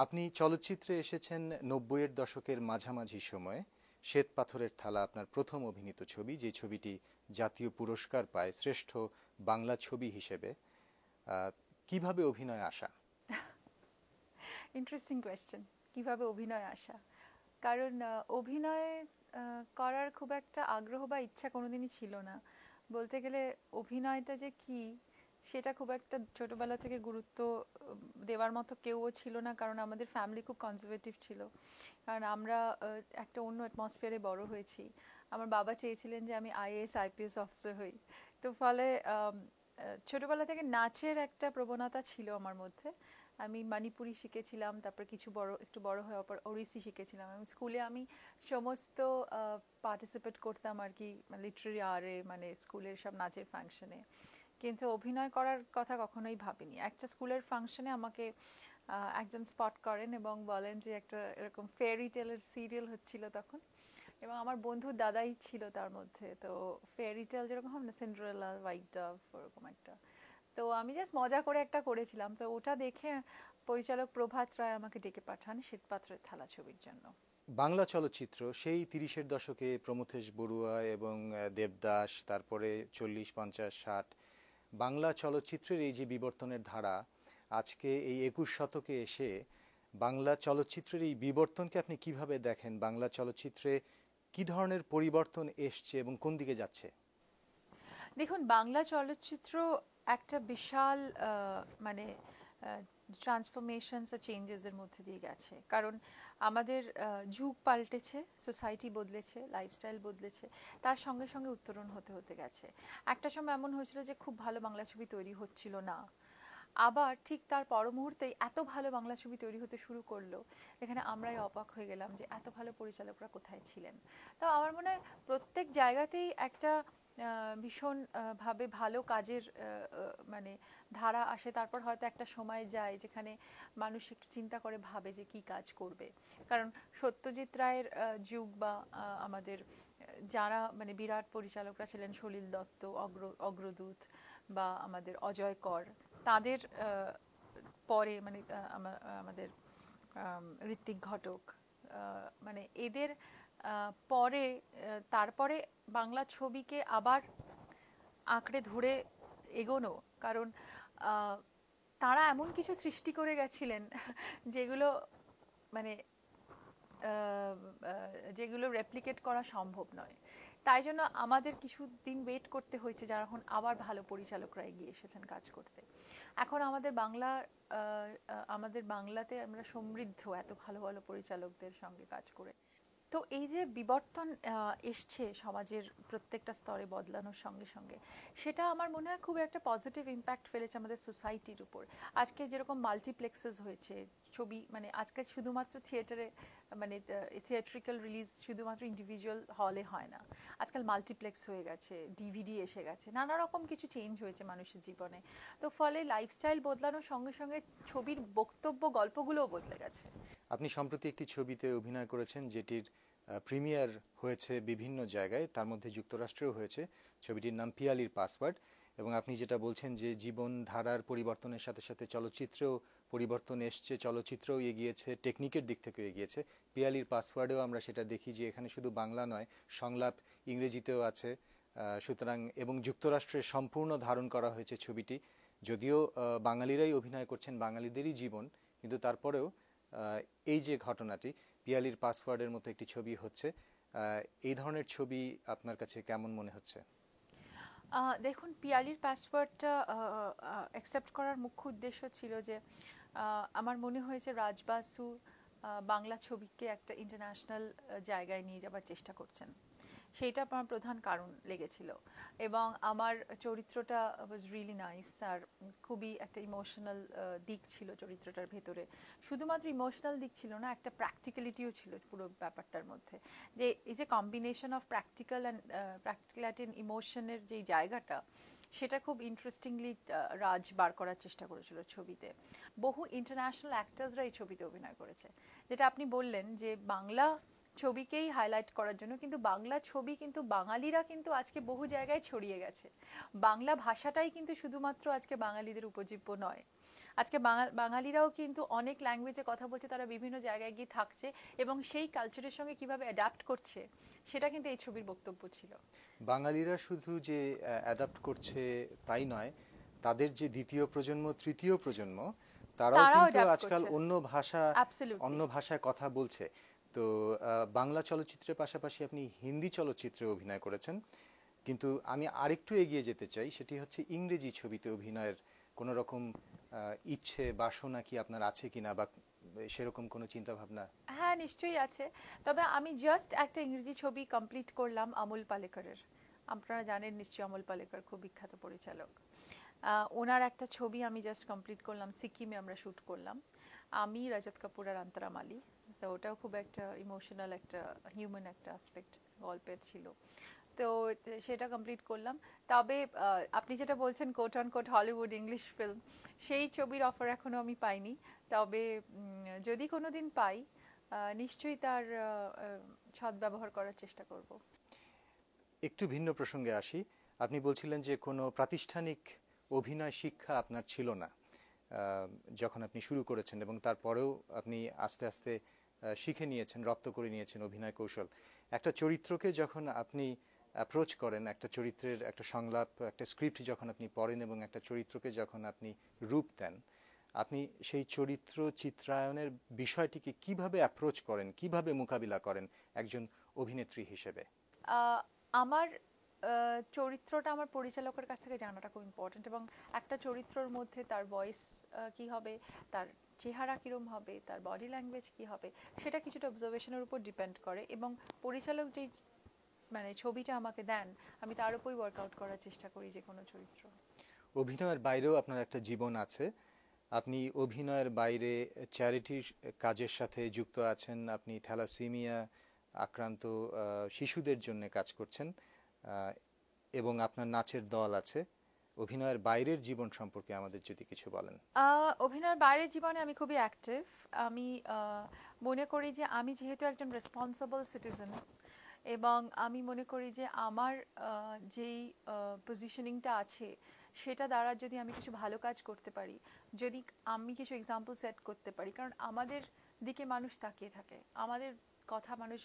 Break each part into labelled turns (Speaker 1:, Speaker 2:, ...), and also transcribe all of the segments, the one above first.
Speaker 1: আপনি চলচ্চিত্রে এসেছেন ৯০-এর দশকের মাঝামাঝি সময়ে। শ্বেত পাথরের থালা আপনার প্রথম অভিনীত ছবি, যে ছবিটি জাতীয় পুরস্কার পায় শ্রেষ্ঠ বাংলা ছবি হিসেবে। আহ, কিভাবে অভিনয় আসা?
Speaker 2: Interesting question. কিভাবে অভিনয় আসা? কারণ অভিনয় করার খুব একটা আগ্রহ বা ইচ্ছা কোনোদিনই ছিল না। বলতে গেলে অভিনয়টা যে কি সেটা খুব একটা ছোটবেলা থেকে গুরুত্ব দেওয়ার মতো কেউও ছিল না, কারণ আমাদের ফ্যামিলি খুব কনজারভেটিভ ছিল। কারণ আমরা একটা অন্য অ্যাটমসফিয়ারে বড় হয়েছি। আমার বাবা চেয়েছিলেন যে আমি আইএএস আইপিএস অফিসার হই। তো ফলে ছোটবেলা থেকে নাচের একটা প্রবণতা ছিল আমার মধ্যে। আমি মণিপুরি শিখেছিলাম, তারপর একটু বড় হওয়ার পর ওড়িশি শিখেছিলাম। এবং স্কুলে আমি সমস্ত পার্টিসিপেট করতাম আর কি, লিটারি আরে, মানে স্কুলের সব নাচের ফাংশনে। কিন্তু অভিনয় করার কথা কখনোই ভাবিনি। একটা স্কুলের ফাংশনে আমাকে একজন স্পট করেন এবং বলেন যে একটা এরকম ফেয়ারি টেলের সিরিয়াল হচ্ছিল তখন, এবং আমার বন্ধুর দাদাই ছিল তার মধ্যে। তো ফেয়ারি টেল যেরকম হয় না, সিন্ডারেলা, হোয়াইট ডভ, ওরকম একটা। তো আমি জাস্ট মজা করে একটা করেছিলাম। তো ওটা দেখে পরিচালক প্রভাত রায় আমাকে ডেকে পাঠান শ্বেতপাথরের থালা ছবির জন্য।
Speaker 1: বাংলা চলচ্চিত্র সেই ৩০-এর দশকে প্রমথেশ বড়ুয়া এবং দেবদাস, তারপরে ৪০, ৫০, ৬০, বাংলা চলচ্চিত্রের এই যে বিবর্তনের ধারা, আজকে এই ২১ শতকে এসে বাংলা চলচ্চিত্রের এই বিবর্তনকে আপনি কিভাবে দেখেন? বাংলা চলচ্চিত্রে কি ধরনের পরিবর্তন এসছে এবং কোন দিকে যাচ্ছে?
Speaker 2: দেখুন, বাংলা চলচ্চিত্র একটা বিশাল মানে ট্রান্সফরমেশনস আর চেঞ্জেসের মধ্যে দিয়ে গেছে। কারণ আমাদের যুগ পাল্টেছে, সোসাইটি বদলেছে, লাইফস্টাইল বদলেছে, তার সঙ্গে সঙ্গে উত্তরণ হতে হতে গেছে। একটা সময় এমন হয়েছিল যে খুব ভালো বাংলা ছবি তৈরি হচ্ছিল না, আবার ঠিক তার পর মুহূর্তেই এত ভালো বাংলা ছবি তৈরি হতে শুরু করলো, এখানে আমরাই অবাক হয়ে গেলাম যে এত ভালো পরিচালকরা কোথায় ছিলেন। তো আমার মনে হয় প্রত্যেক জায়গাতেই একটা ভীষণ ভাবে ভালো কাজের মানে ধারা আসে। তারপর হয়তো একটা সময় যায় যেখানে মানুষ একটু চিন্তা করে ভাবে যে কি কাজ করবে। কারণ সত্যজিৎ রায়ের যুগ বা আমাদের যারা মানে বিরাট পরিচালকরা ছিলেন, সলিল দত্ত, অগ্রদূত বা আমাদের অজয় কর, তাদের পরে মানে আমাদের ঋত্বিক ঘটক, মানে এদের পরে তারপরে বাংলা ছবিকে আবার আঁকড়ে ধরে এগোনো। কারণ তারা এমন কিছু সৃষ্টি করে গেছিলেন যেগুলো মানে যেগুলো রেপ্লিকেট করা সম্ভব নয়। তাই জন্য আমাদের কিছু দিন ওয়েট করতে হয়েছে, যারা এখন আবার ভালো পরিচালকরা এগিয়ে এসেছেন কাজ করতে। এখন আমাদের বাংলাতে আমরা সমৃদ্ধ এত ভালো ভালো পরিচালকদের সঙ্গে কাজ করে। তো এই যে বিবর্তন এসছে সমাজের প্রত্যেকটা স্তরে বদলানোর সঙ্গে সঙ্গে, সেটা আমার মনে হয় খুব একটা পজিটিভ ইম্প্যাক্ট ফেলেছে আমাদের সোসাইটির উপর। আজকে যেরকম মাল্টিপ্লেক্সেস হয়েছে ছবি, মানে আজকে শুধুমাত্র থিয়েটারে, মানে থিয়েট্রিক্যাল রিলিজ শুধুমাত্র ইন্ডিভিজুয়াল হলে হয় না, আজকাল মাল্টিপ্লেক্স হয়ে গেছে, ডিভিডি এসে গেছে, নানা রকম কিছু চেঞ্জ হয়েছে মানুষের জীবনে। তো ফলে লাইফস্টাইল বদলানোর সঙ্গে সঙ্গে ছবির বক্তব্য, গল্পগুলোও বদলে গেছে।
Speaker 1: আপনি সম্প্রতি একটি ছবিতে অভিনয় করেছেন যেটির প্রিমিয়ার হয়েছে বিভিন্ন জায়গায়, তার মধ্যে যুক্তরাষ্ট্রেও হয়েছে। ছবিটির নাম পিয়ালির পাসওয়ার্ড। এবং আপনি যেটা বলছেন যে জীবনধারার পরিবর্তনের সাথে সাথে চলচ্চিত্রেও পরিবর্তন এসছে, চলচ্চিত্রও এগিয়েছে, টেকনিকের দিক থেকেও এগিয়েছে। পিয়ালির পাসওয়ার্ডেও আমরা সেটা দেখি যে এখানে শুধু বাংলা নয়, সংলাপ ইংরেজিতেও আছে। সুতরাং এবং যুক্তরাষ্ট্রের সম্পূর্ণ ধারণ করা হয়েছে ছবিটি। যদিও বাঙালিরাই অভিনয় করছেন, বাঙালিদেরই জীবন, কিন্তু তারপরেও এই যে ঘটনাটি, পিয়ালির পাসওয়ার্ডের মতো একটি ছবি হচ্ছে, এই ধরনের ছবি আপনার কাছে কেমন মনে হচ্ছে?
Speaker 2: দেখুন, পিয়ালির পাসওয়ার্ডটা অ্যাকসেপ্ট করার মুখ্য উদ্দেশ্য ছিল যে আমার মনে হয়েছে রাজ বাসু বাংলা ছবিকে একটা ইন্টারন্যাশনাল জায়গায় নিয়ে যাবার চেষ্টা করছেন। সেইটা আমার প্রধান কারণ লেগেছিল। এবং আমার চরিত্রটা ওয়াজ রিয়েলি নাইস, আর খুবই একটা ইমোশনাল দিক ছিল চরিত্রটার ভেতরে। শুধুমাত্র ইমোশনাল দিক ছিল না, একটা প্র্যাকটিক্যালিটিও ছিল পুরো ব্যাপারটার মধ্যে। যে এই যে কম্বিনেশন অফ প্র্যাকটিক্যালিটি অ্যান্ড ইমোশনের যেই জায়গাটা, সেটা খুব ইন্টারেস্টিংলি রাজ বার করার চেষ্টা করেছিল ছবিতে। বহু ইন্টারন্যাশনাল অ্যাক্টার্সরা এই ছবিতে অভিনয় করেছে। যেটা আপনি বললেন যে বাংলা ছবিকেই হাইলাইট করার জন্য, কিন্তু বাংলা ছবি কিন্তু বাঙালিরা কিন্তু আজকে বহু জায়গায় ছড়িয়ে গেছে। বাংলা ভাষাটাই কিন্তু শুধুমাত্র আজকে বাঙালিদের উপজীব্য নয়। আজকে বাঙালিরাও কিন্তু অনেক ল্যাঙ্গুয়েজে কথা বলছে, তারা বিভিন্ন জায়গায় গিয়ে থাকছে এবং সেই কালচারের সঙ্গে কিভাবে অ্যাডাপ্ট করছে সেটা কিন্তু এই ছবির বক্তব্য ছিল।
Speaker 1: বাঙালিরা শুধু যে অ্যাডাপ্ট করছে তাই নয়, তাদের যে দ্বিতীয় প্রজন্ম তৃতীয় প্রজন্ম তারাও
Speaker 2: তারাও
Speaker 1: কিন্তু
Speaker 2: অ্যাডাপ্ট
Speaker 1: আজকাল
Speaker 2: করছে,
Speaker 1: অন্য
Speaker 2: অ্যাবসলিউটলি।
Speaker 1: ভাষায় কথা বলছে। তো বাংলা চলচ্চিত্রের পাশাপাশি আপনি হিন্দি চলচ্চিত্রে অভিনয় করেছেন, কিন্তু আমি আরেকটু এগিয়ে যেতে চাই, সেটি হচ্ছে ইংরেজি ছবিতে অভিনয়ের কোনো রকম ইচ্ছে বাসনা কি আপনার আছে কিনা, বা সেরকম কোনো চিন্তা ভাবনা?
Speaker 2: হ্যাঁ, নিশ্চয়ই আছে। তবে আমি জাস্ট একটা ইংরেজি ছবি কমপ্লিট করলাম আমোল পালেকরের। আপনারা জানেন নিশ্চয়ই, আমোল পালেকর খুব বিখ্যাত পরিচালক। ওনার একটা ছবি আমি জাস্ট কমপ্লিট করলাম, সিকিমে আমরা শ্যুট করলাম, আমি, রজত কাপুর আর অন্তরা মালি। তো ওটাও খুব একটা ইমোশনাল, একটা হিউম্যান একটা অ্যাসপেক্ট গল্পের ছিল। তো সেটা কমপ্লিট করলাম। তবে আপনি যেটা বলছেন quote on quote Hollywood English film, সেই ছবির অফার এখনো আমি পাইনি। তবে যদি কোনো দিন পাই, নিশ্চয়ই তার সদ্ব্যবহার করার চেষ্টা করব।
Speaker 1: একটু ভিন্ন প্রসঙ্গে আসি। আপনি বলছিলেন যে কোনো প্রাতিষ্ঠানিক অভিনয় শিক্ষা আপনার ছিল না যখন আপনি শুরু করেছেন, এবং তারপরেও আপনি আস্তে আস্তে শিখে নিয়েছেন, রপ্ত করে নিয়েছেন অভিনয় কৌশল। একটা চরিত্রকে যখন আপনি অ্যাপ্রোচ করেন, একটা চরিত্রের একটা সংলাপ, একটা স্ক্রিপ্ট যখন আপনি পড়েন এবং একটা চরিত্রকে যখন আপনি রূপ দেন, আপনি সেই চরিত্র চিত্রায়নের বিষয়টিকে কিভাবে অ্যাপ্রোচ করেন, কিভাবে মোকাবিলা করেন একজন অভিনেত্রী হিসেবে?
Speaker 2: আহ, আমার চরিত্রটা আমার পরিচালকের কাছ থেকে জানাটা খুব ইম্পর্ট্যান্ট, এবং একটা চরিত্রর মধ্যে তার ভয়েস কি হবে, তার চেহারা কীরম হবে, তার বডি ল্যাঙ্গুয়েজ কি হবে, সেটা কিছুটা অবজারভেশনের উপর ডিপেন্ড করে, এবং পরিচালক যেই মানে ছবিটা আমাকে দেন, আমি তার উপরই ওয়ার্কআউট করার চেষ্টা করি যে কোনো চরিত্র।
Speaker 1: অভিনয়ের বাইরেও আপনার একটা জীবন আছে। আপনি অভিনয়ের বাইরে চ্যারিটির কাজের সাথে যুক্ত আছেন, আপনি থ্যালাসেমিয়া আক্রান্ত শিশুদের জন্য কাজ করছেন, এবং আপনার নাচের দল আছে। অভিনয়ের বাইরের জীবন সম্পর্কে আমাদের যদি কিছু বলেন।
Speaker 2: অভিনয়ের বাইরের জীবনে আমি খুবই অ্যাক্টিভ। আমি মনে করি যে আমি যেহেতু একজন রেসপন্সিবল সিটিজেন, এবং আমি মনে করি যে আমার যেই পজিশনিংটা আছে সেটা দ্বারা যদি আমি কিছু ভালো কাজ করতে পারি, যদি আমি কিছু এক্সাম্পল সেট করতে পারি, কারণ আমাদের দিকে মানুষ তাকিয়ে থাকে, আমাদের কথা মানুষ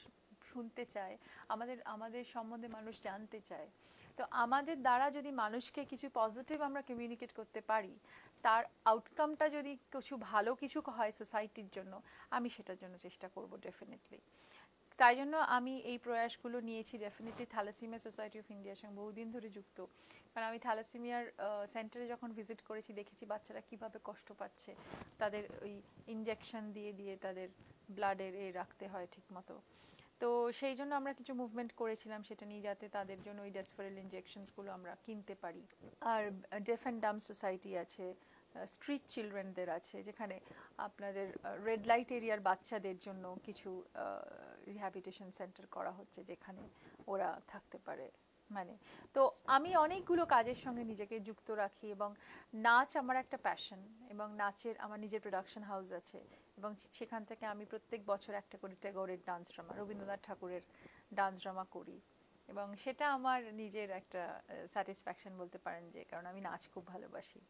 Speaker 2: শুনতে চায়, আমাদের আমাদের সম্বন্ধে মানুষ জানতে চায়। তো আমাদের দ্বারা যদি মানুষকে কিছু পজিটিভ আমরা কমিউনিকেট করতে পারি, তার আউটকামটা যদি কিছু ভালো কিছু হয় সোসাইটির জন্য, আমি সেটার জন্য চেষ্টা করব ডেফিনেটলি। তাই জন্য আমি এই প্রয়াসগুলো নিয়েছি। ডেফিনেটলি থ্যালাসেমিয়া সোসাইটি অফ ইন্ডিয়ার সঙ্গে বহুদিন ধরে যুক্ত, কারণ আমি থ্যালাসেমিয়ার সেন্টারে যখন ভিজিট করেছি, দেখেছি বাচ্চারা কিভাবে কষ্ট পাচ্ছে, তাদের ওই ইনজেকশন দিয়ে দিয়ে তাদের ব্লাডের রাখতে হয় ঠিক মতো। তো সেই জন্য আমরা কিছু মুভমেন্ট করেছিলাম সেটা নিয়ে, যাতে তাদের জন্য ওই ডেসপারেল ইনজেকশনসগুলো আমরা কিনতে পারি। আর ডেফ অ্যান্ড ডাম সোসাইটি আছে, স্ট্রিট চিলড্রেনদের আছে, যেখানে আপনাদের রেড লাইট এরিয়ার বাচ্চাদের জন্য কিছু রিহ্যাবিলিটেশন সেন্টার করা হচ্ছে, যেখানে ওরা থাকতে পারে। মানে তো আমি অনেকগুলো কাজের সঙ্গে নিজেকে যুক্ত রাখি, এবং নাচ আমার একটা প্যাশন, এবং নাচের আমার নিজের প্রোডাকশন হাউস আছে, এবং সেখান থেকে আমি প্রত্যেক বছর একটা করে ট্যাগরের ডান্স ড্রামা, রবীন্দ্রনাথ ঠাকুরের ডান্স ড্রামা করি, এবং সেটা আমার নিজের একটা স্যাটিসফ্যাকশন বলতে পারেন, যে কারণ আমি নাচ খুব ভালোবাসি।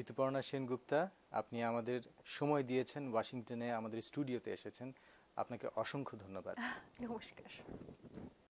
Speaker 1: ঋতুপর্ণা সেনগুপ্তা, আপনি আমাদের সময় দিয়েছেন, ওয়াশিংটনে আমাদের স্টুডিওতে এসেছেন, আপনাকে অসংখ্য ধন্যবাদ।
Speaker 2: নমস্কার।